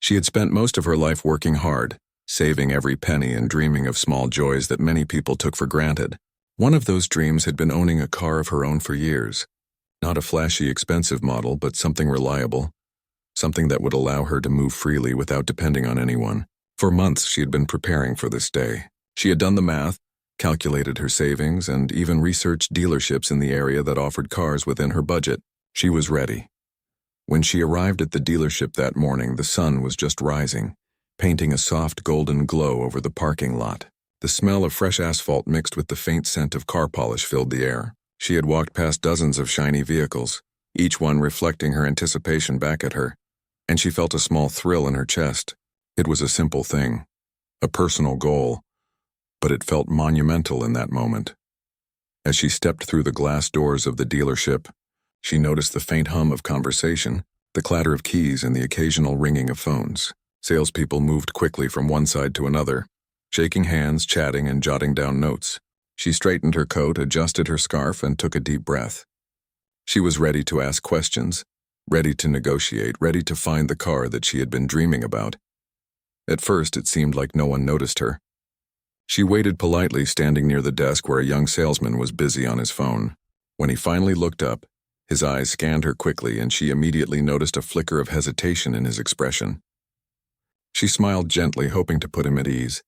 She had spent most of her life working hard, saving every penny and dreaming of small joys that many people took for granted. One of those dreams had been owning a car of her own for years. Not a flashy, expensive model, but something reliable, something that would allow her to move freely without depending on anyone. For months, she had been preparing for this day. She had done the math, calculated her savings, and even researched dealerships in the area that offered cars within her budget. She was ready. When she arrived at the dealership that morning, the sun was just rising, painting a soft golden glow over the parking lot. The smell of fresh asphalt mixed with the faint scent of car polish filled the air. She had walked past dozens of shiny vehicles, each one reflecting her anticipation back at her, and she felt a small thrill in her chest. It was a simple thing, a personal goal, but it felt monumental in that moment. As she stepped through the glass doors of the dealership, she noticed the faint hum of conversation, the clatter of keys and the occasional ringing of phones. Salespeople moved quickly from one side to another, shaking hands, chatting, and jotting down notes. She straightened her coat, adjusted her scarf, and took a deep breath. She was ready to ask questions, ready to negotiate, ready to find the car that she had been dreaming about. At first, it seemed like no one noticed her. She waited politely, standing near the desk where a young salesman was busy on his phone. When he finally looked up, his eyes scanned her quickly, and she immediately noticed a flicker of hesitation in his expression. She smiled gently, hoping to put him at ease.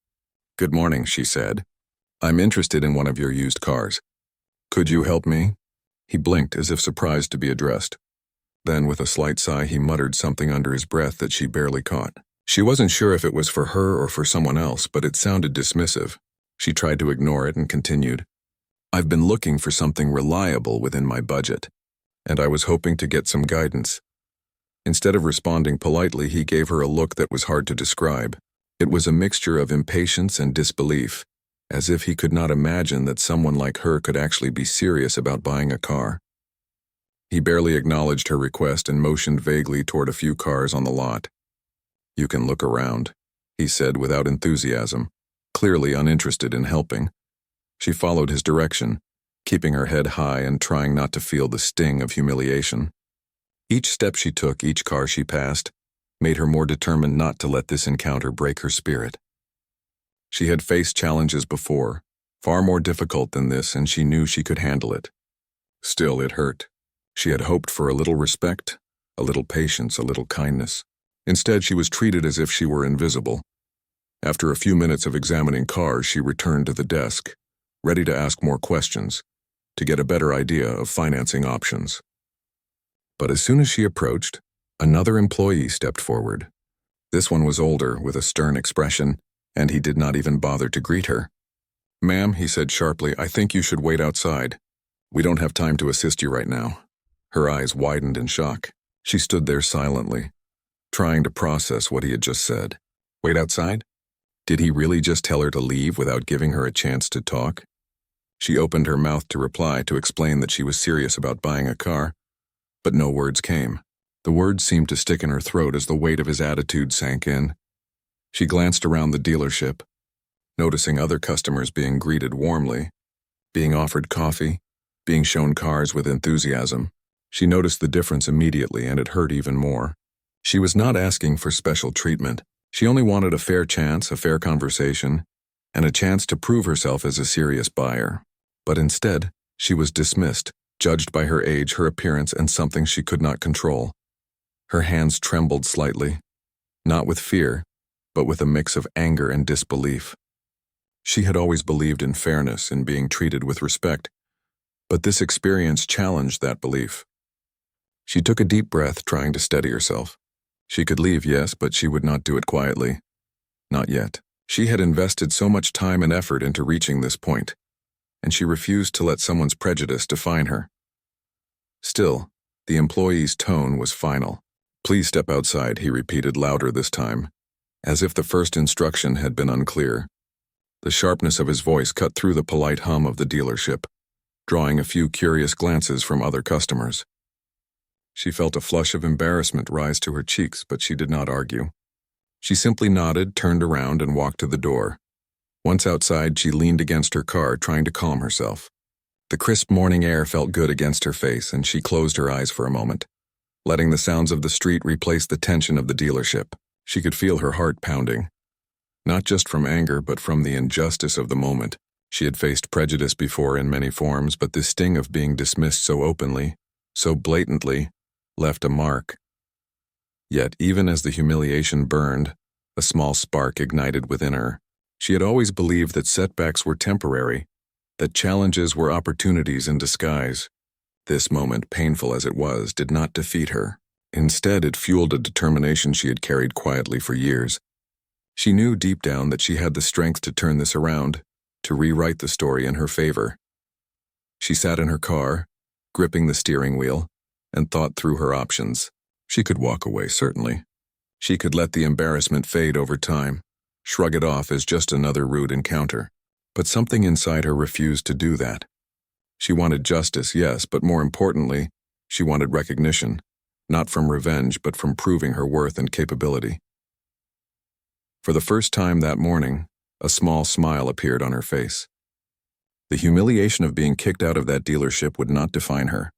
"Good morning," she said. "I'm interested in one of your used cars. Could you help me?" He blinked as if surprised to be addressed. Then, with a slight sigh, he muttered something under his breath that she barely caught. She wasn't sure if it was for her or for someone else, but it sounded dismissive. She tried to ignore it and continued. "I've been looking for something reliable within my budget, and I was hoping to get some guidance." Instead of responding politely, he gave her a look that was hard to describe. It was a mixture of impatience and disbelief, as if he could not imagine that someone like her could actually be serious about buying a car. He barely acknowledged her request and motioned vaguely toward a few cars on the lot. "You can look around," he said without enthusiasm, clearly uninterested in helping. She followed his direction, keeping her head high and trying not to feel the sting of humiliation. Each step she took, each car she passed, made her more determined not to let this encounter break her spirit. She had faced challenges before, far more difficult than this, and she knew she could handle it. Still, it hurt. She had hoped for a little respect, a little patience, a little kindness. Instead, she was treated as if she were invisible. After a few minutes of examining cars, she returned to the desk, ready to ask more questions, to get a better idea of financing options. But as soon as she approached, another employee stepped forward. This one was older, with a stern expression, and he did not even bother to greet her. "Ma'am," he said sharply, "I think you should wait outside. We don't have time to assist you right now." Her eyes widened in shock. She stood there silently, trying to process what he had just said. Wait outside? Did he really just tell her to leave without giving her a chance to talk? She opened her mouth to reply, to explain that she was serious about buying a car, but no words came. The words seemed to stick in her throat as the weight of his attitude sank in. She glanced around the dealership, noticing other customers being greeted warmly, being offered coffee, being shown cars with enthusiasm. She noticed the difference immediately, and it hurt even more. She was not asking for special treatment. She only wanted a fair chance, a fair conversation, and a chance to prove herself as a serious buyer. But instead, she was dismissed, judged by her age, her appearance, and something she could not control. Her hands trembled slightly, not with fear, but with a mix of anger and disbelief. She had always believed in fairness, in being treated with respect, but this experience challenged that belief. She took a deep breath, trying to steady herself. She could leave, yes, but she would not do it quietly. Not yet. She had invested so much time and effort into reaching this point, and she refused to let someone's prejudice define her. Still, the employee's tone was final. "Please step outside," he repeated louder this time, as if the first instruction had been unclear. The sharpness of his voice cut through the polite hum of the dealership, drawing a few curious glances from other customers. She felt a flush of embarrassment rise to her cheeks, but she did not argue. She simply nodded, turned around, and walked to the door. Once outside, she leaned against her car, trying to calm herself. The crisp morning air felt good against her face, and she closed her eyes for a moment, letting the sounds of the street replace the tension of the dealership. She could feel her heart pounding, not just from anger but from the injustice of the moment. She had faced prejudice before in many forms, but the sting of being dismissed so openly, so blatantly, left a mark. Yet, even as the humiliation burned, a small spark ignited within her. She had always believed that setbacks were temporary, that challenges were opportunities in disguise. This moment, painful as it was, did not defeat her. Instead, it fueled a determination she had carried quietly for years. She knew deep down that she had the strength to turn this around, to rewrite the story in her favor. She sat in her car, gripping the steering wheel, and thought through her options. She could walk away, certainly. She could let the embarrassment fade over time, shrug it off as just another rude encounter. But something inside her refused to do that. She wanted justice, yes, but more importantly, she wanted recognition, not from revenge, but from proving her worth and capability. For the first time that morning, a small smile appeared on her face. The humiliation of being kicked out of that dealership would not define her.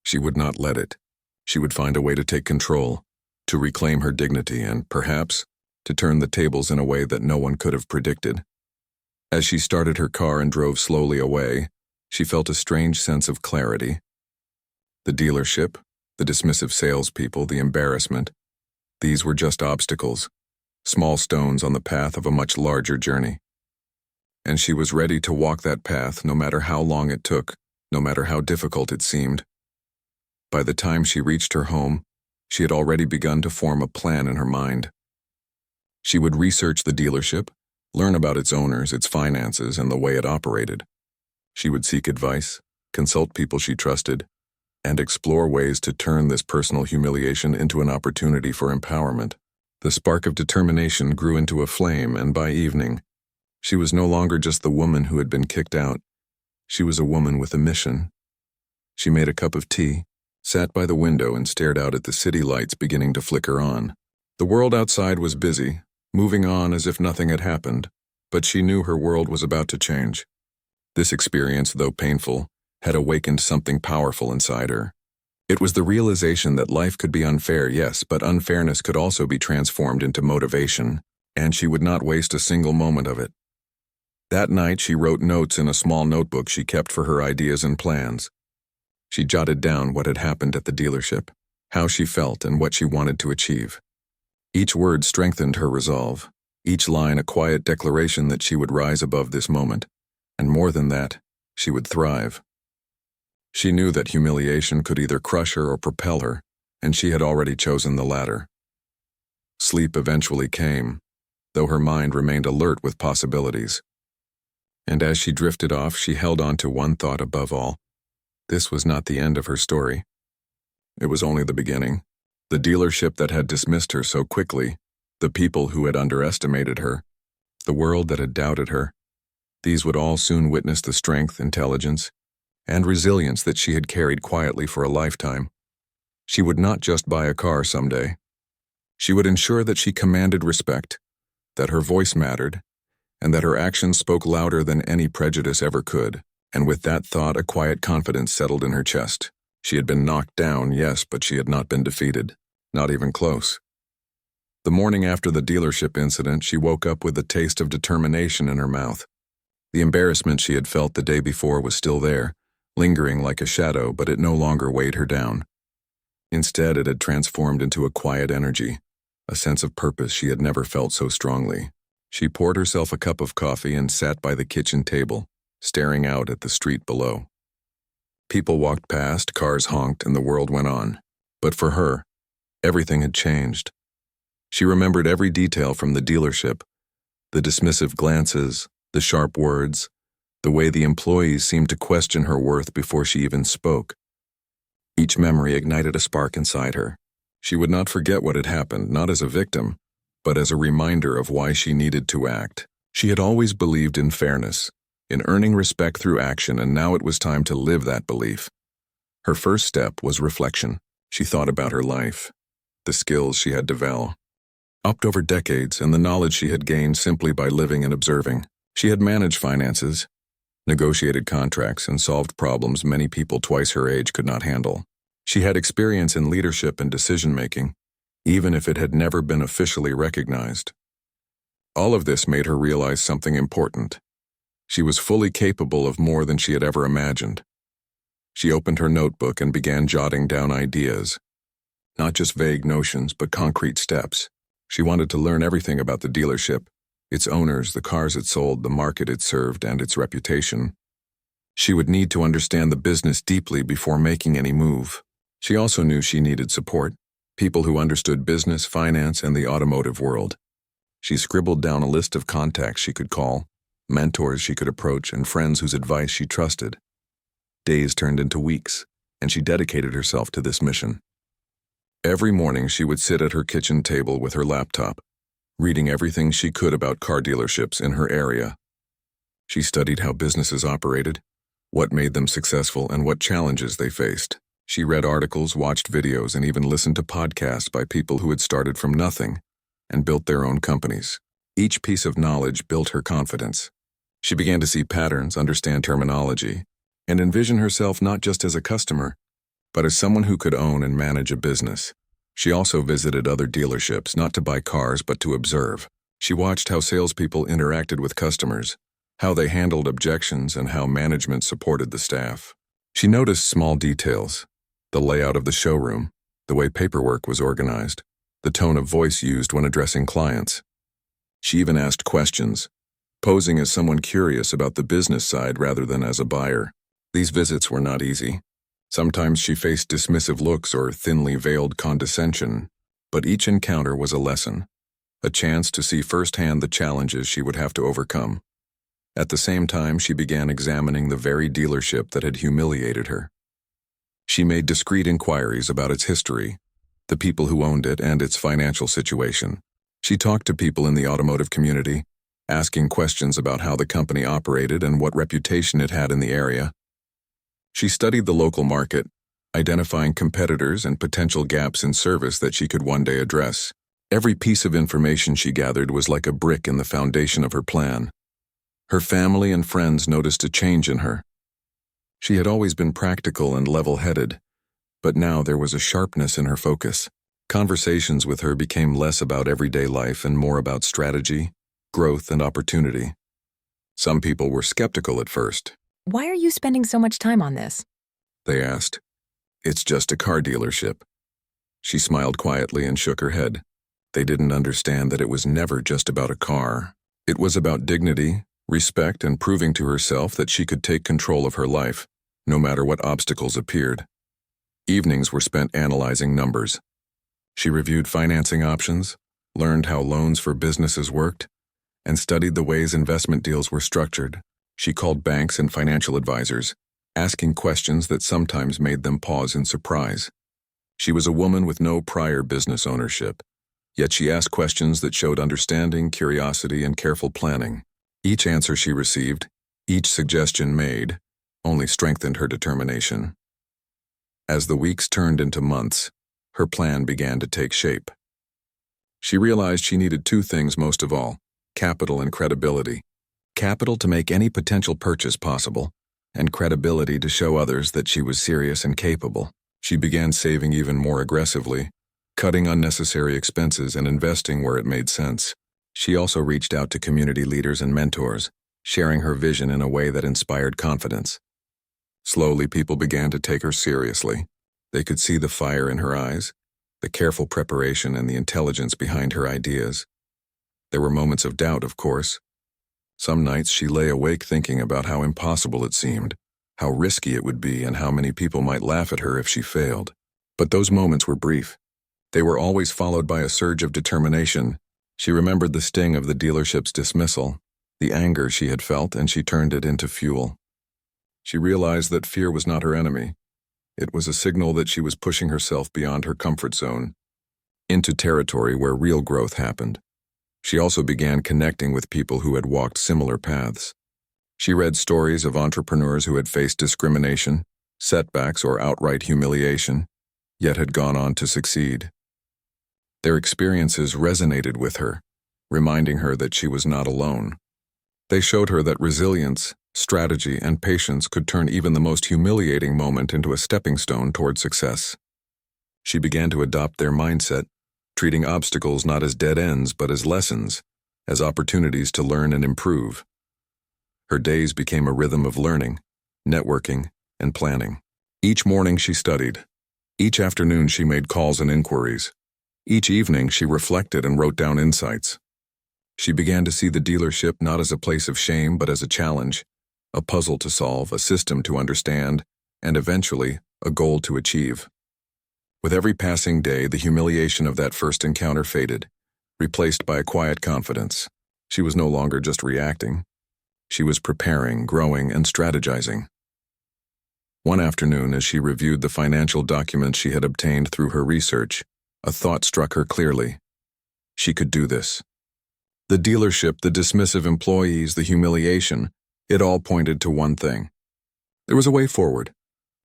She would not let it. She would find a way to take control, to reclaim her dignity, and perhaps, to turn the tables in a way that no one could have predicted. As she started her car and drove slowly away, she felt a strange sense of clarity. The dealership, the dismissive salespeople, the embarrassment, these were just obstacles, small stones on the path of a much larger journey. And she was ready to walk that path no matter how long it took, no matter how difficult it seemed. By the time she reached her home, she had already begun to form a plan in her mind. She would research the dealership, learn about its owners, its finances, and the way it operated. She would seek advice, consult people she trusted, and explore ways to turn this personal humiliation into an opportunity for empowerment. The spark of determination grew into a flame, and by evening, she was no longer just the woman who had been kicked out. She was a woman with a mission. She made a cup of tea, sat by the window, and stared out at the city lights beginning to flicker on. The world outside was busy, moving on as if nothing had happened, but she knew her world was about to change. This experience, though painful, had awakened something powerful inside her. It was the realization that life could be unfair, yes, but unfairness could also be transformed into motivation, and she would not waste a single moment of it. That night, she wrote notes in a small notebook she kept for her ideas and plans. She jotted down what had happened at the dealership, how she felt, and what she wanted to achieve. Each word strengthened her resolve, each line a quiet declaration that she would rise above this moment, and more than that, she would thrive. She knew that humiliation could either crush her or propel her, and she had already chosen the latter. Sleep eventually came, though her mind remained alert with possibilities. And as she drifted off, she held on to one thought above all. This was not the end of her story. It was only the beginning. The dealership that had dismissed her so quickly, the people who had underestimated her, the world that had doubted her, these would all soon witness the strength, intelligence, and resilience that she had carried quietly for a lifetime. She would not just buy a car someday. She would ensure that she commanded respect, that her voice mattered, and that her actions spoke louder than any prejudice ever could. And with that thought, a quiet confidence settled in her chest. She had been knocked down, yes, but she had not been defeated. Not even close. The morning after the dealership incident, she woke up with a taste of determination in her mouth. The embarrassment she had felt the day before was still there, lingering like a shadow, but it no longer weighed her down. Instead, it had transformed into a quiet energy, a sense of purpose she had never felt so strongly. She poured herself a cup of coffee and sat by the kitchen table, staring out at the street below. People walked past, cars honked, and the world went on. But for her, everything had changed. She remembered every detail from the dealership, the dismissive glances, the sharp words, the way the employees seemed to question her worth before she even spoke. Each memory ignited a spark inside her. She would not forget what had happened, not as a victim, but as a reminder of why she needed to act. She had always believed in fairness, in earning respect through action, and now it was time to live that belief. Her first step was reflection. She thought about her life, the skills she had developed over decades, and the knowledge she had gained simply by living and observing. She had managed finances, negotiated contracts, and solved problems many people twice her age could not handle. She had experience in leadership and decision-making, even if it had never been officially recognized. All of this made her realize something important. She was fully capable of more than she had ever imagined. She opened her notebook and began jotting down ideas. Not just vague notions, but concrete steps. She wanted to learn everything about the dealership, its owners, the cars it sold, the market it served, and its reputation. She would need to understand the business deeply before making any move. She also knew she needed support, people who understood business, finance, and the automotive world. She scribbled down a list of contacts she could call, mentors she could approach, and friends whose advice she trusted. Days turned into weeks, and she dedicated herself to this mission. Every morning she would sit at her kitchen table with her laptop, reading everything she could about car dealerships in her area. She studied how businesses operated, what made them successful, and what challenges they faced. She read articles, watched videos, and even listened to podcasts by people who had started from nothing and built their own companies. Each piece of knowledge built her confidence. She began to see patterns, understand terminology, and envision herself not just as a customer, but as someone who could own and manage a business. She also visited other dealerships, not to buy cars, but to observe. She watched how salespeople interacted with customers, how they handled objections, and how management supported the staff. She noticed small details: the layout of the showroom, the way paperwork was organized, the tone of voice used when addressing clients. She even asked questions, posing as someone curious about the business side rather than as a buyer. These visits were not easy. Sometimes she faced dismissive looks or thinly veiled condescension, but each encounter was a lesson, a chance to see firsthand the challenges she would have to overcome. At the same time, she began examining the very dealership that had humiliated her. She made discreet inquiries about its history, the people who owned it, and its financial situation. She talked to people in the automotive community, asking questions about how the company operated and what reputation it had in the area. She studied the local market, identifying competitors and potential gaps in service that she could one day address. Every piece of information she gathered was like a brick in the foundation of her plan. Her family and friends noticed a change in her. She had always been practical and level-headed, but now there was a sharpness in her focus. Conversations with her became less about everyday life and more about strategy, growth, and opportunity. Some people were skeptical at first. "Why are you spending so much time on this?" they asked. "It's just a car dealership." She smiled quietly and shook her head. They didn't understand that it was never just about a car. It was about dignity, respect, and proving to herself that she could take control of her life, no matter what obstacles appeared. Evenings were spent analyzing numbers. She reviewed financing options, learned how loans for businesses worked, and studied the ways investment deals were structured. She called banks and financial advisors, asking questions that sometimes made them pause in surprise. She was a woman with no prior business ownership, yet she asked questions that showed understanding, curiosity, and careful planning. Each answer she received, each suggestion made, only strengthened her determination. As the weeks turned into months, her plan began to take shape. She realized she needed two things most of all: capital and credibility. Capital to make any potential purchase possible, and credibility to show others that she was serious and capable. She began saving even more aggressively, cutting unnecessary expenses and investing where it made sense. She also reached out to community leaders and mentors, sharing her vision in a way that inspired confidence. Slowly, people began to take her seriously. They could see the fire in her eyes, the careful preparation, and the intelligence behind her ideas. There were moments of doubt, of course. Some nights she lay awake thinking about how impossible it seemed, how risky it would be, and how many people might laugh at her if she failed. But those moments were brief. They were always followed by a surge of determination. She remembered the sting of the dealership's dismissal, the anger she had felt, and she turned it into fuel. She realized that fear was not her enemy. It was a signal that she was pushing herself beyond her comfort zone, into territory where real growth happened. She also began connecting with people who had walked similar paths. She read stories of entrepreneurs who had faced discrimination, setbacks, or outright humiliation, yet had gone on to succeed. Their experiences resonated with her, reminding her that she was not alone. They showed her that resilience, strategy, and patience could turn even the most humiliating moment into a stepping stone toward success. She began to adopt their mindset, treating obstacles not as dead ends but as lessons, as opportunities to learn and improve. Her days became a rhythm of learning, networking, and planning. Each morning she studied. Each afternoon she made calls and inquiries. Each evening she reflected and wrote down insights. She began to see the dealership not as a place of shame but as a challenge, a puzzle to solve, a system to understand, and eventually, a goal to achieve. With every passing day, the humiliation of that first encounter faded, replaced by a quiet confidence. She was no longer just reacting. She was preparing, growing, and strategizing. One afternoon, as she reviewed the financial documents she had obtained through her research, a thought struck her clearly. She could do this. The dealership, the dismissive employees, the humiliation, it all pointed to one thing. There was a way forward,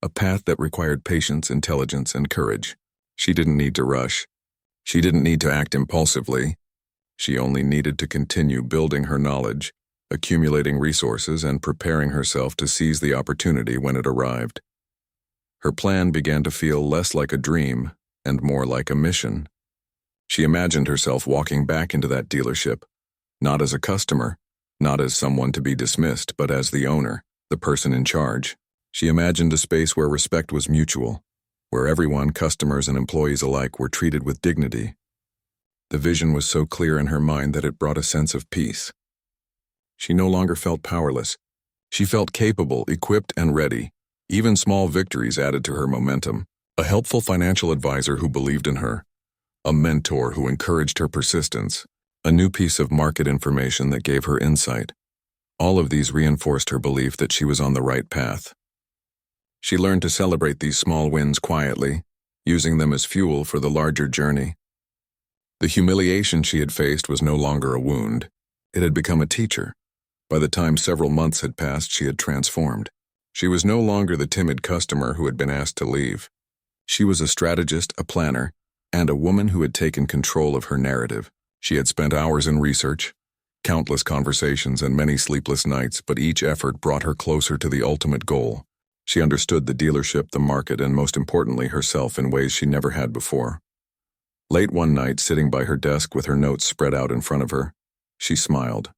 a path that required patience, intelligence, and courage. She didn't need to rush. She didn't need to act impulsively. She only needed to continue building her knowledge, accumulating resources, and preparing herself to seize the opportunity when it arrived. Her plan began to feel less like a dream and more like a mission. She imagined herself walking back into that dealership, not as a customer, not as someone to be dismissed, but as the owner, the person in charge. She imagined a space where respect was mutual, where everyone, customers and employees alike, were treated with dignity. The vision was so clear in her mind that it brought a sense of peace. She no longer felt powerless. She felt capable, equipped, and ready. Even small victories added to her momentum. A helpful financial advisor who believed in her, a mentor who encouraged her persistence, a new piece of market information that gave her insight. All of these reinforced her belief that she was on the right path. She learned to celebrate these small wins quietly, using them as fuel for the larger journey. The humiliation she had faced was no longer a wound. It had become a teacher. By the time several months had passed, she had transformed. She was no longer the timid customer who had been asked to leave. She was a strategist, a planner, and a woman who had taken control of her narrative. She had spent hours in research, countless conversations, and many sleepless nights, but each effort brought her closer to the ultimate goal. She understood the dealership, the market, and most importantly, herself in ways she never had before. Late one night, sitting by her desk with her notes spread out in front of her, she smiled.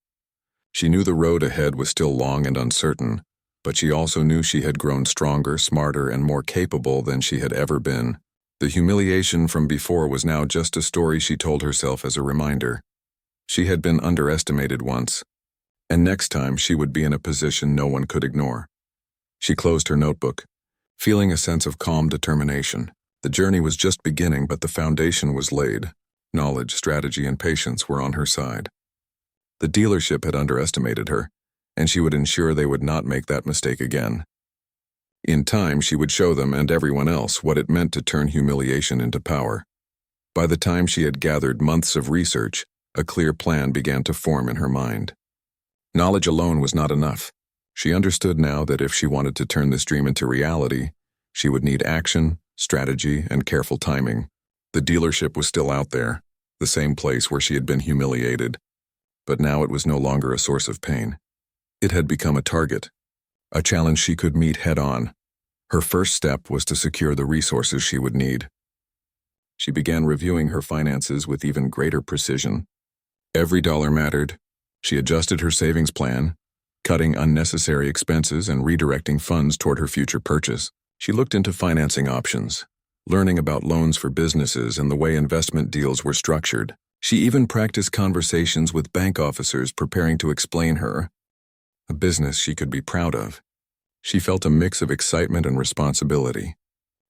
She knew the road ahead was still long and uncertain, but she also knew she had grown stronger, smarter, and more capable than she had ever been. The humiliation from before was now just a story she told herself as a reminder. She had been underestimated once, and next time she would be in a position no one could ignore. She closed her notebook, feeling a sense of calm determination. The journey was just beginning, but the foundation was laid. Knowledge, strategy, and patience were on her side. The dealership had underestimated her, and she would ensure they would not make that mistake again. In time, she would show them and everyone else what it meant to turn humiliation into power. By the time she had gathered months of research, a clear plan began to form in her mind. Knowledge alone was not enough. She understood now that if she wanted to turn this dream into reality, she would need action, strategy, and careful timing. The dealership was still out there, the same place where she had been humiliated, but now it was no longer a source of pain. It had become a target, a challenge she could meet head-on. Her first step was to secure the resources she would need. She began reviewing her finances with even greater precision. Every dollar mattered. She adjusted her savings plan, cutting unnecessary expenses and redirecting funds toward her future purchase. She looked into financing options, learning about loans for businesses and the way investment deals were structured. She even practiced conversations with bank officers preparing to explain her a business she could be proud of. She felt a mix of excitement and responsibility.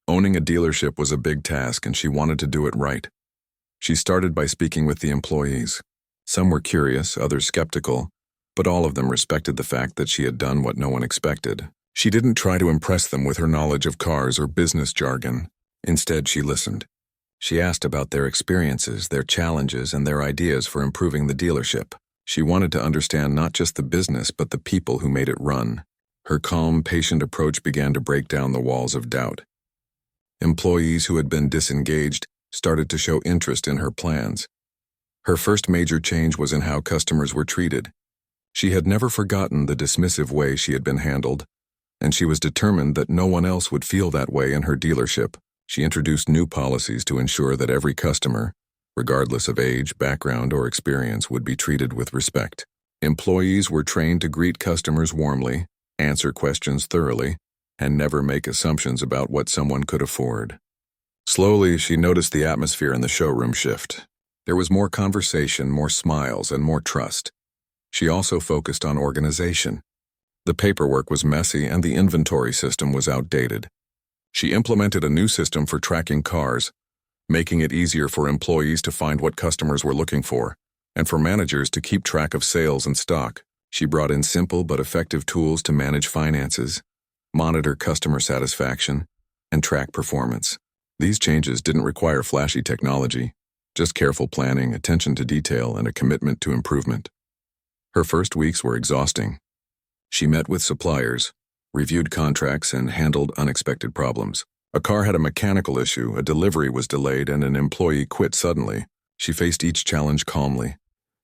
Owning a dealership was a big task, and she wanted to do it right. She started by speaking with the employees. Some were curious, others skeptical, but all of them respected the fact that she had done what no one expected. She didn't try to impress them with her knowledge of cars or business jargon. Instead, she listened. She asked about their experiences, their challenges, and their ideas for improving the dealership. She wanted to understand not just the business, but the people who made it run. Her calm, patient approach began to break down the walls of doubt. Employees who had been disengaged started to show interest in her plans. Her first major change was in how customers were treated. She had never forgotten the dismissive way she had been handled, and she was determined that no one else would feel that way in her dealership. She introduced new policies to ensure that every customer, regardless of age, background, or experience, would be treated with respect. Employees were trained to greet customers warmly, answer questions thoroughly, and never make assumptions about what someone could afford. Slowly, she noticed the atmosphere in the showroom shift. There was more conversation, more smiles, and more trust. She also focused on organization. The paperwork was messy and the inventory system was outdated. She implemented a new system for tracking cars, making it easier for employees to find what customers were looking for, and for managers to keep track of sales and stock. She brought in simple but effective tools to manage finances, monitor customer satisfaction, and track performance. These changes didn't require flashy technology, just careful planning, attention to detail, and a commitment to improvement. Her first weeks were exhausting. She met with suppliers, reviewed contracts, and handled unexpected problems. A car had a mechanical issue, a delivery was delayed, and an employee quit suddenly. She faced each challenge calmly,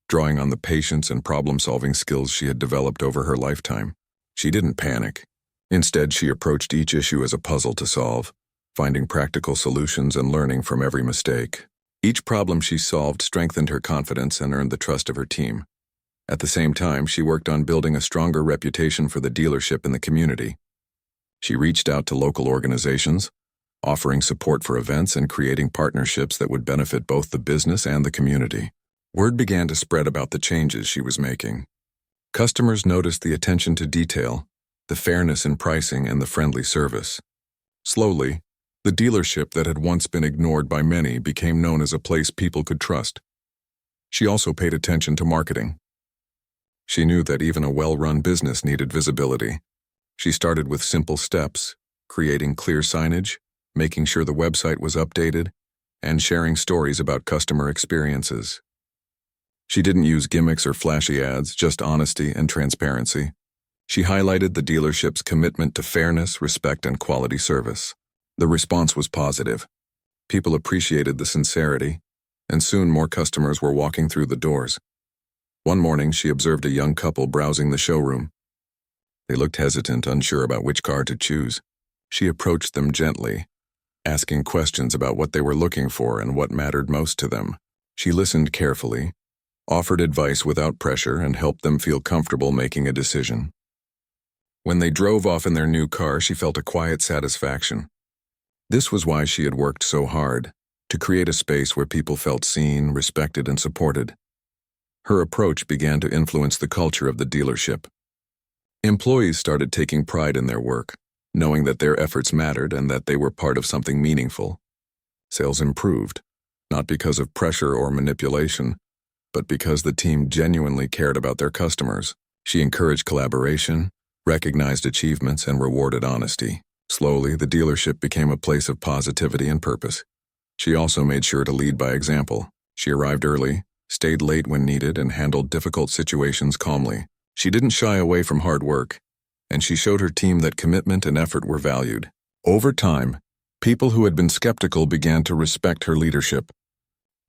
drawing on the patience and problem-solving skills she had developed over her lifetime. She didn't panic. Instead, she approached each issue as a puzzle to solve, finding practical solutions and learning from every mistake. Each problem she solved strengthened her confidence and earned the trust of her team. At the same time, she worked on building a stronger reputation for the dealership in the community. She reached out to local organizations, offering support for events and creating partnerships that would benefit both the business and the community. Word began to spread about the changes she was making. Customers noticed the attention to detail, the fairness in pricing, and the friendly service. Slowly, the dealership that had once been ignored by many became known as a place people could trust. She also paid attention to marketing. She knew that even a well-run business needed visibility. She started with simple steps, creating clear signage, making sure the website was updated, and sharing stories about customer experiences. She didn't use gimmicks or flashy ads, just honesty and transparency. She highlighted the dealership's commitment to fairness, respect, and quality service. The response was positive. People appreciated the sincerity, and soon more customers were walking through the doors. One morning, she observed a young couple browsing the showroom. They looked hesitant, unsure about which car to choose. She approached them gently, asking questions about what they were looking for and what mattered most to them. She listened carefully, offered advice without pressure, and helped them feel comfortable making a decision. When they drove off in their new car, she felt a quiet satisfaction. This was why she had worked so hard, to create a space where people felt seen, respected, and supported. Her approach began to influence the culture of the dealership. Employees started taking pride in their work, knowing that their efforts mattered and that they were part of something meaningful. Sales improved, not because of pressure or manipulation, but because the team genuinely cared about their customers. She encouraged collaboration, recognized achievements, and rewarded honesty. Slowly, the dealership became a place of positivity and purpose. She also made sure to lead by example. She arrived early, stayed late when needed, and handled difficult situations calmly. She didn't shy away from hard work, and she showed her team that commitment and effort were valued. Over time, people who had been skeptical began to respect her leadership.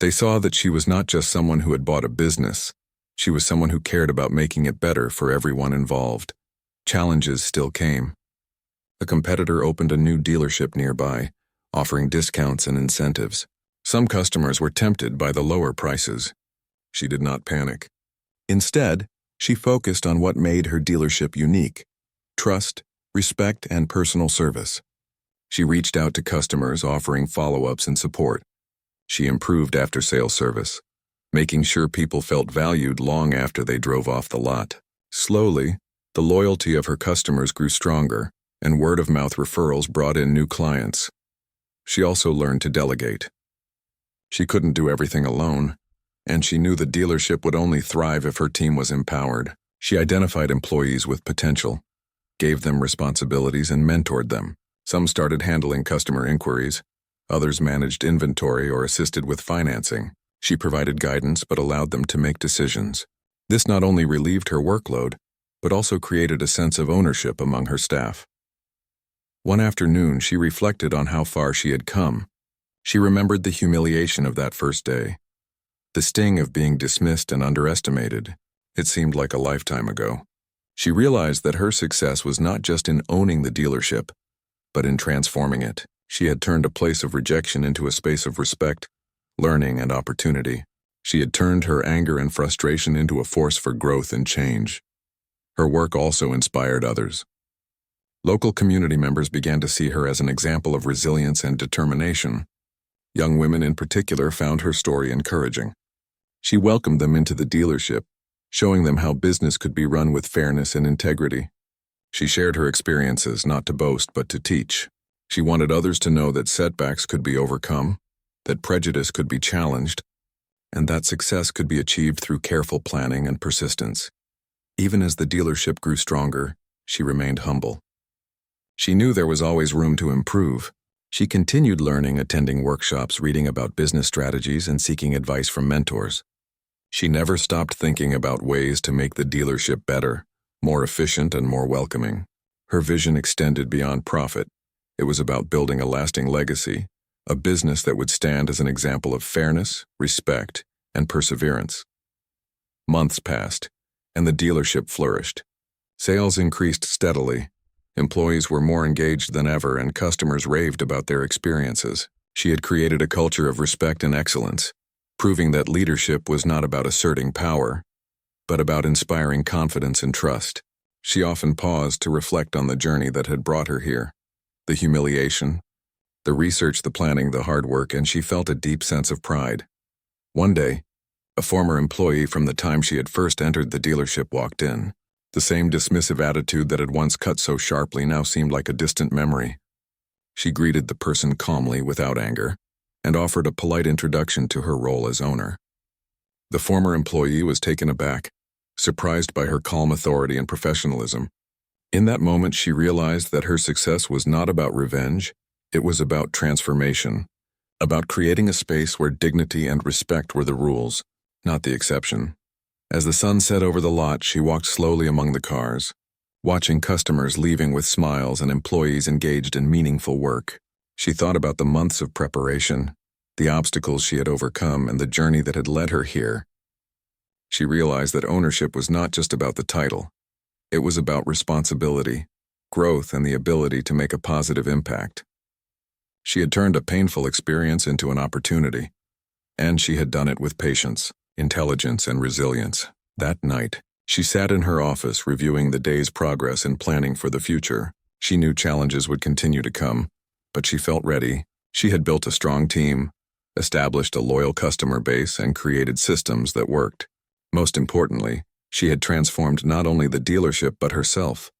They saw that she was not just someone who had bought a business. She was someone who cared about making it better for everyone involved. Challenges still came. A competitor opened a new dealership nearby, offering discounts and incentives. Some customers were tempted by the lower prices. She did not panic. Instead, she focused on what made her dealership unique: trust, respect, and personal service. She reached out to customers, offering follow-ups and support. She improved after-sales service, making sure people felt valued long after they drove off the lot. Slowly, the loyalty of her customers grew stronger, and word-of-mouth referrals brought in new clients. She also learned to delegate. She couldn't do everything alone, and she knew the dealership would only thrive if her team was empowered. She identified employees with potential, gave them responsibilities, and mentored them. Some started handling customer inquiries. Others managed inventory or assisted with financing. She provided guidance but allowed them to make decisions. This not only relieved her workload, but also created a sense of ownership among her staff. One afternoon, she reflected on how far she had come. She remembered the humiliation of that first day, the sting of being dismissed and underestimated. It seemed like a lifetime ago. She realized that her success was not just in owning the dealership, but in transforming it. She had turned a place of rejection into a space of respect, learning, and opportunity. She had turned her anger and frustration into a force for growth and change. Her work also inspired others. Local community members began to see her as an example of resilience and determination. Young women in particular found her story encouraging. She welcomed them into the dealership, showing them how business could be run with fairness and integrity. She shared her experiences not to boast but to teach. She wanted others to know that setbacks could be overcome, that prejudice could be challenged, and that success could be achieved through careful planning and persistence. Even as the dealership grew stronger, she remained humble. She knew there was always room to improve. She continued learning, attending workshops, reading about business strategies, and seeking advice from mentors. She never stopped thinking about ways to make the dealership better, more efficient, and more welcoming. Her vision extended beyond profit. It was about building a lasting legacy, a business that would stand as an example of fairness, respect, and perseverance. Months passed, and the dealership flourished. Sales increased steadily. Employees were more engaged than ever, and customers raved about their experiences. She had created a culture of respect and excellence, proving that leadership was not about asserting power, but about inspiring confidence and trust. She often paused to reflect on the journey that had brought her here. The humiliation, the research, the planning, the hard work, and she felt a deep sense of pride. One day, a former employee from the time she had first entered the dealership walked in. The same dismissive attitude that had once cut so sharply now seemed like a distant memory. She greeted the person calmly, without anger, and offered a polite introduction to her role as owner. The former employee was taken aback, surprised by her calm authority and professionalism. In that moment, she realized that her success was not about revenge, it was about transformation, about creating a space where dignity and respect were the rules, not the exception. As the sun set over the lot, she walked slowly among the cars, watching customers leaving with smiles and employees engaged in meaningful work. She thought about the months of preparation, the obstacles she had overcome, and the journey that had led her here. She realized that ownership was not just about the title. It was about responsibility, growth, and the ability to make a positive impact. She had turned a painful experience into an opportunity, and she had done it with patience, intelligence, and resilience. That night, she sat in her office reviewing the day's progress and planning for the future. She knew challenges would continue to come, but she felt ready. She had built a strong team, established a loyal customer base, and created systems that worked. Most importantly, she had transformed not only the dealership but herself.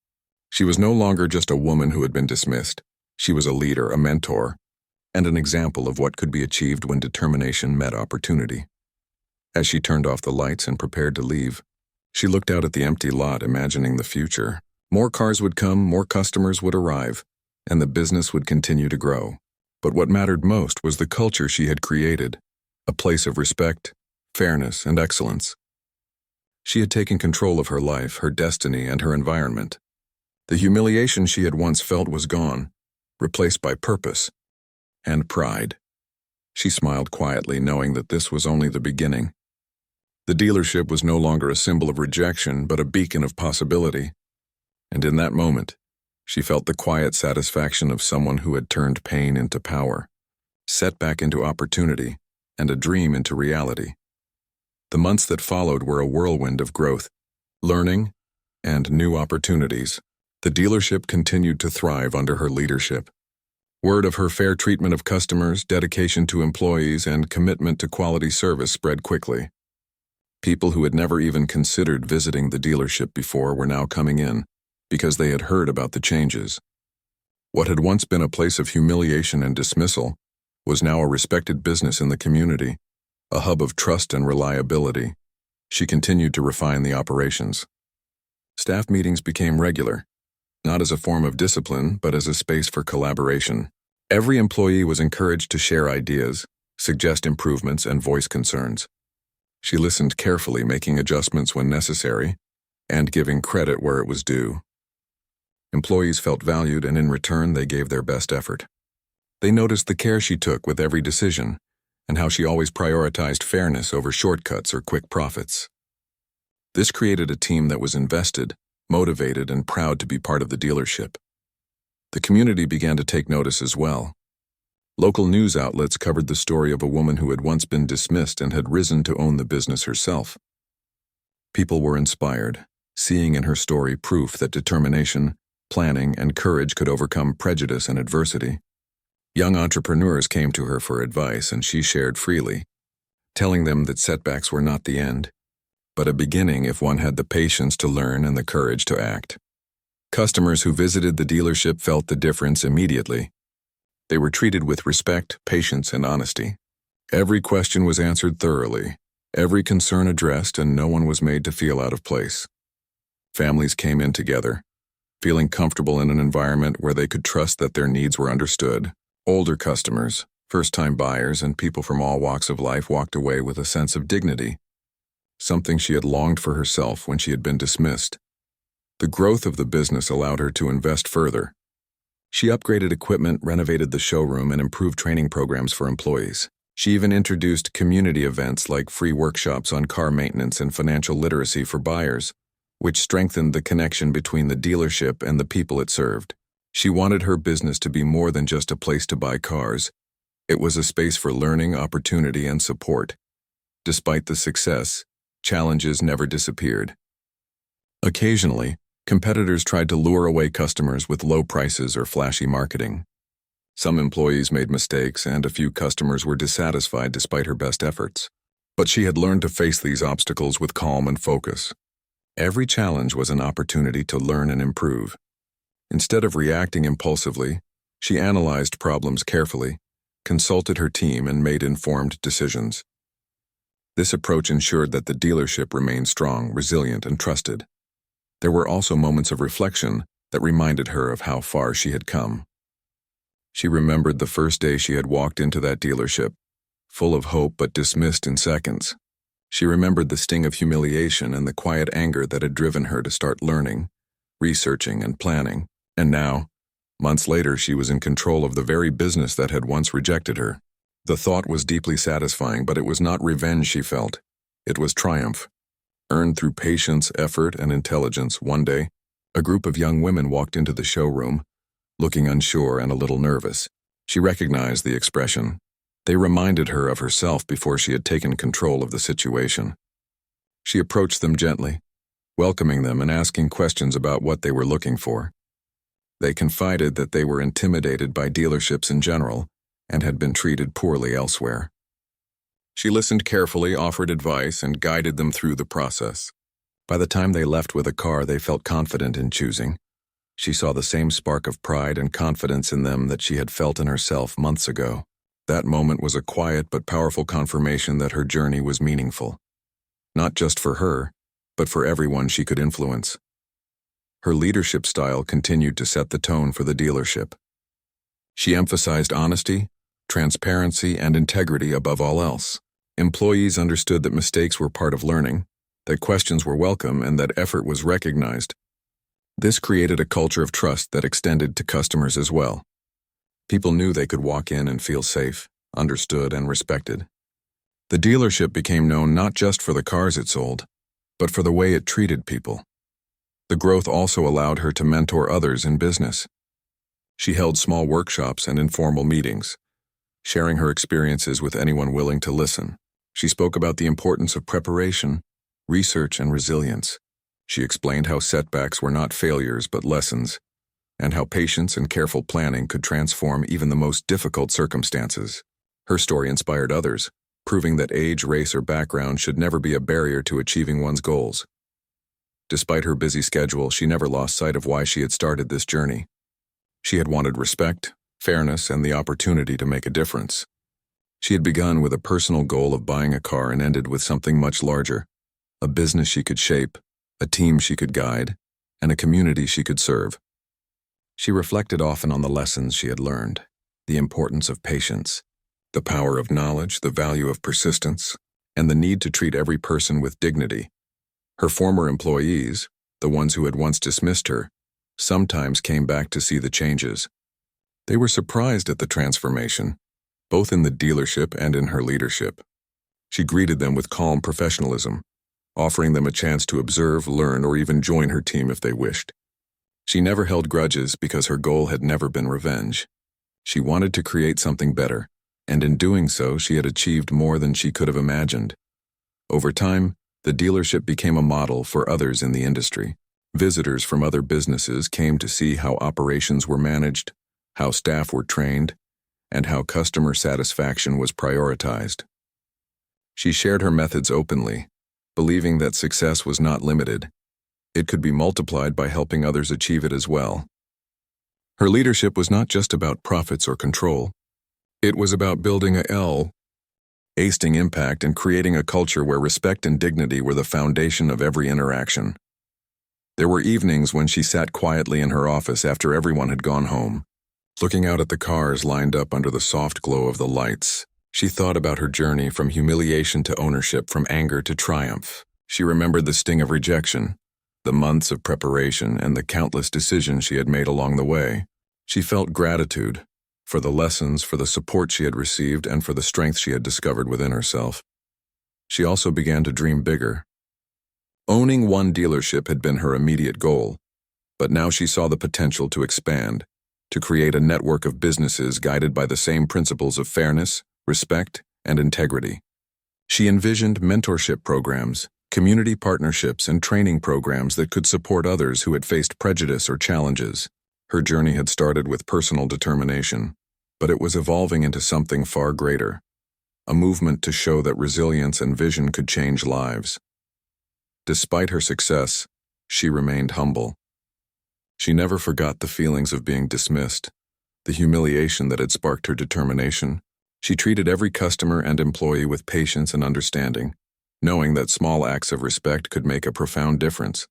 She was no longer just a woman who had been dismissed. She was a leader, a mentor, and an example of what could be achieved when determination met opportunity. As she turned off the lights and prepared to leave, she looked out at the empty lot, imagining the future. More cars would come, more customers would arrive, and the business would continue to grow. But what mattered most was the culture she had created, a place of respect, fairness, and excellence. She had taken control of her life, her destiny, and her environment. The humiliation she had once felt was gone, replaced by purpose and pride. She smiled quietly, knowing that this was only the beginning. The dealership was no longer a symbol of rejection, but a beacon of possibility. And in that moment, she felt the quiet satisfaction of someone who had turned pain into power, setback into opportunity, and a dream into reality. The months that followed were a whirlwind of growth, learning, and new opportunities. The dealership continued to thrive under her leadership. Word of her fair treatment of customers, dedication to employees, and commitment to quality service spread quickly. People who had never even considered visiting the dealership before were now coming in, because they had heard about the changes. What had once been a place of humiliation and dismissal was now a respected business in the community, a hub of trust and reliability. She continued to refine the operations. Staff meetings became regular, not as a form of discipline, but as a space for collaboration. Every employee was encouraged to share ideas, suggest improvements, and voice concerns. She listened carefully, making adjustments when necessary, and giving credit where it was due. Employees felt valued, and in return they gave their best effort. They noticed the care she took with every decision, and how she always prioritized fairness over shortcuts or quick profits. This created a team that was invested, motivated, and proud to be part of the dealership. The community began to take notice as well. Local news outlets covered the story of a woman who had once been dismissed and had risen to own the business herself. People were inspired, seeing in her story proof that determination, planning, and courage could overcome prejudice and adversity. Young entrepreneurs came to her for advice, and she shared freely, telling them that setbacks were not the end, but a beginning if one had the patience to learn and the courage to act. Customers who visited the dealership felt the difference immediately. They were treated with respect, patience, and honesty. Every question was answered thoroughly, every concern addressed, and no one was made to feel out of place. Families came in together, feeling comfortable in an environment where they could trust that their needs were understood. Older customers, first-time buyers, and people from all walks of life walked away with a sense of dignity, something she had longed for herself when she had been dismissed. The growth of the business allowed her to invest further. She upgraded equipment, renovated the showroom, and improved training programs for employees. She even introduced community events like free workshops on car maintenance and financial literacy for buyers, which strengthened the connection between the dealership and the people it served. She wanted her business to be more than just a place to buy cars. It was a space for learning, opportunity, and support. Despite the success, challenges never disappeared. Occasionally, competitors tried to lure away customers with low prices or flashy marketing. Some employees made mistakes, and a few customers were dissatisfied despite her best efforts. But she had learned to face these obstacles with calm and focus. Every challenge was an opportunity to learn and improve. Instead of reacting impulsively, she analyzed problems carefully, consulted her team, and made informed decisions. This approach ensured that the dealership remained strong, resilient, and trusted. There were also moments of reflection that reminded her of how far she had come. She remembered the first day she had walked into that dealership, full of hope but dismissed in seconds. She remembered the sting of humiliation and the quiet anger that had driven her to start learning, researching, and planning. And now, months later, she was in control of the very business that had once rejected her. The thought was deeply satisfying, but it was not revenge she felt. It was triumph. Earned through patience, effort, and intelligence. One day, a group of young women walked into the showroom, looking unsure and a little nervous. She recognized the expression. They reminded her of herself before she had taken control of the situation. She approached them gently, welcoming them and asking questions about what they were looking for. They confided that they were intimidated by dealerships in general and had been treated poorly elsewhere. She listened carefully, offered advice, and guided them through the process. By the time they left with a car they felt confident in choosing, she saw the same spark of pride and confidence in them that she had felt in herself months ago. That moment was a quiet but powerful confirmation that her journey was meaningful. Not just for her, but for everyone she could influence. Her leadership style continued to set the tone for the dealership. She emphasized honesty, transparency, and integrity above all else. Employees understood that mistakes were part of learning, that questions were welcome, and that effort was recognized. This created a culture of trust that extended to customers as well. People knew they could walk in and feel safe, understood, and respected. The dealership became known not just for the cars it sold, but for the way it treated people. The growth also allowed her to mentor others in business. She held small workshops and informal meetings, sharing her experiences with anyone willing to listen. She spoke about the importance of preparation, research, and resilience. She explained how setbacks were not failures but lessons, and how patience and careful planning could transform even the most difficult circumstances. Her story inspired others, proving that age, race, or background should never be a barrier to achieving one's goals. Despite her busy schedule, she never lost sight of why she had started this journey. She had wanted respect, fairness, and the opportunity to make a difference. She had begun with a personal goal of buying a car and ended with something much larger, a business she could shape, a team she could guide, and a community she could serve. She reflected often on the lessons she had learned, the importance of patience, the power of knowledge, the value of persistence, and the need to treat every person with dignity. Her former employees, the ones who had once dismissed her, sometimes came back to see the changes. They were surprised at the transformation, both in the dealership and in her leadership. She greeted them with calm professionalism, offering them a chance to observe, learn, or even join her team if they wished. She never held grudges because her goal had never been revenge. She wanted to create something better, and in doing so, she had achieved more than she could have imagined. Over time, the dealership became a model for others in the industry. Visitors from other businesses came to see how operations were managed, how staff were trained, and how customer satisfaction was prioritized. She shared her methods openly, believing that success was not limited. It could be multiplied by helping others achieve it as well. Her leadership was not just about profits or control. It was about building lasting impact and creating a culture where respect and dignity were the foundation of every interaction. There were evenings when she sat quietly in her office after everyone had gone home. Looking out at the cars lined up under the soft glow of the lights, she thought about her journey from humiliation to ownership, from anger to triumph. She remembered the sting of rejection, the months of preparation, and the countless decisions she had made along the way. She felt gratitude for the lessons, for the support she had received, and for the strength she had discovered within herself. She also began to dream bigger. Owning one dealership had been her immediate goal, but now she saw the potential to expand, to create a network of businesses guided by the same principles of fairness, respect, and integrity. She envisioned mentorship programs, community partnerships, and training programs that could support others who had faced prejudice or challenges. Her journey had started with personal determination, but it was evolving into something far greater, a movement to show that resilience and vision could change lives. Despite her success, she remained humble. She never forgot the feelings of being dismissed, the humiliation that had sparked her determination. She treated every customer and employee with patience and understanding, knowing that small acts of respect could make a profound difference.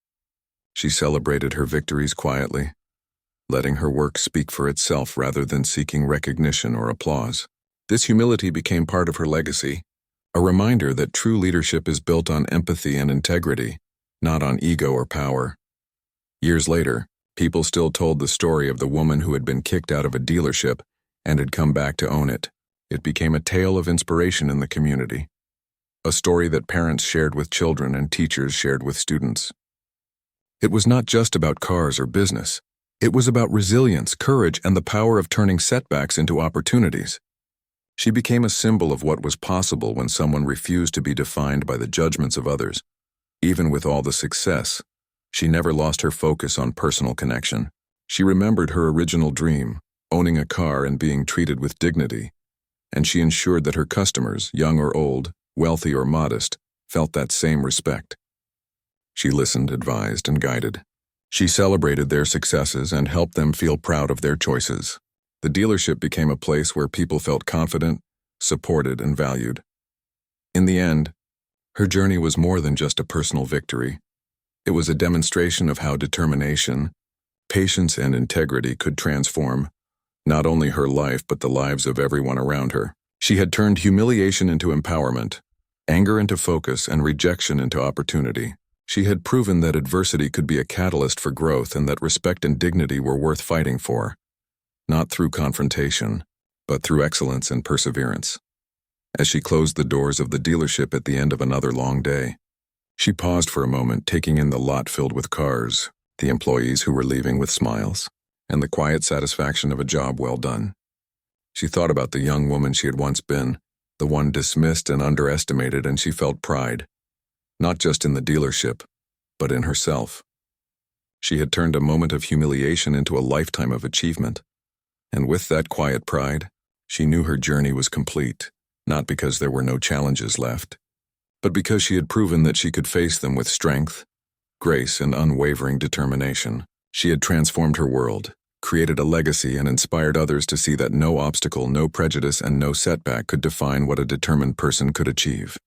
She celebrated her victories quietly, letting her work speak for itself rather than seeking recognition or applause. This humility became part of her legacy, a reminder that true leadership is built on empathy and integrity, not on ego or power. Years later, people still told the story of the woman who had been kicked out of a dealership and had come back to own it. It became a tale of inspiration in the community, a story that parents shared with children and teachers shared with students. It was not just about cars or business. It was about resilience, courage, and the power of turning setbacks into opportunities. She became a symbol of what was possible when someone refused to be defined by the judgments of others. Even with all the success, she never lost her focus on personal connection. She remembered her original dream, owning a car and being treated with dignity, and she ensured that her customers, young or old, wealthy or modest, felt that same respect. She listened, advised, and guided. She celebrated their successes and helped them feel proud of their choices. The dealership became a place where people felt confident, supported, and valued. In the end, her journey was more than just a personal victory. It was a demonstration of how determination, patience, and integrity could transform not only her life but the lives of everyone around her. She had turned humiliation into empowerment, anger into focus, and rejection into opportunity. She had proven that adversity could be a catalyst for growth and that respect and dignity were worth fighting for, not through confrontation, but through excellence and perseverance. As she closed the doors of the dealership at the end of another long day, she paused for a moment, taking in the lot filled with cars, the employees who were leaving with smiles, and the quiet satisfaction of a job well done. She thought about the young woman she had once been, the one dismissed and underestimated, and she felt pride, not just in the dealership, but in herself. She had turned a moment of humiliation into a lifetime of achievement, and with that quiet pride, she knew her journey was complete, not because there were no challenges left, but because she had proven that she could face them with strength, grace, and unwavering determination. She had transformed her world, created a legacy, and inspired others to see that no obstacle, no prejudice, and no setback could define what a determined person could achieve.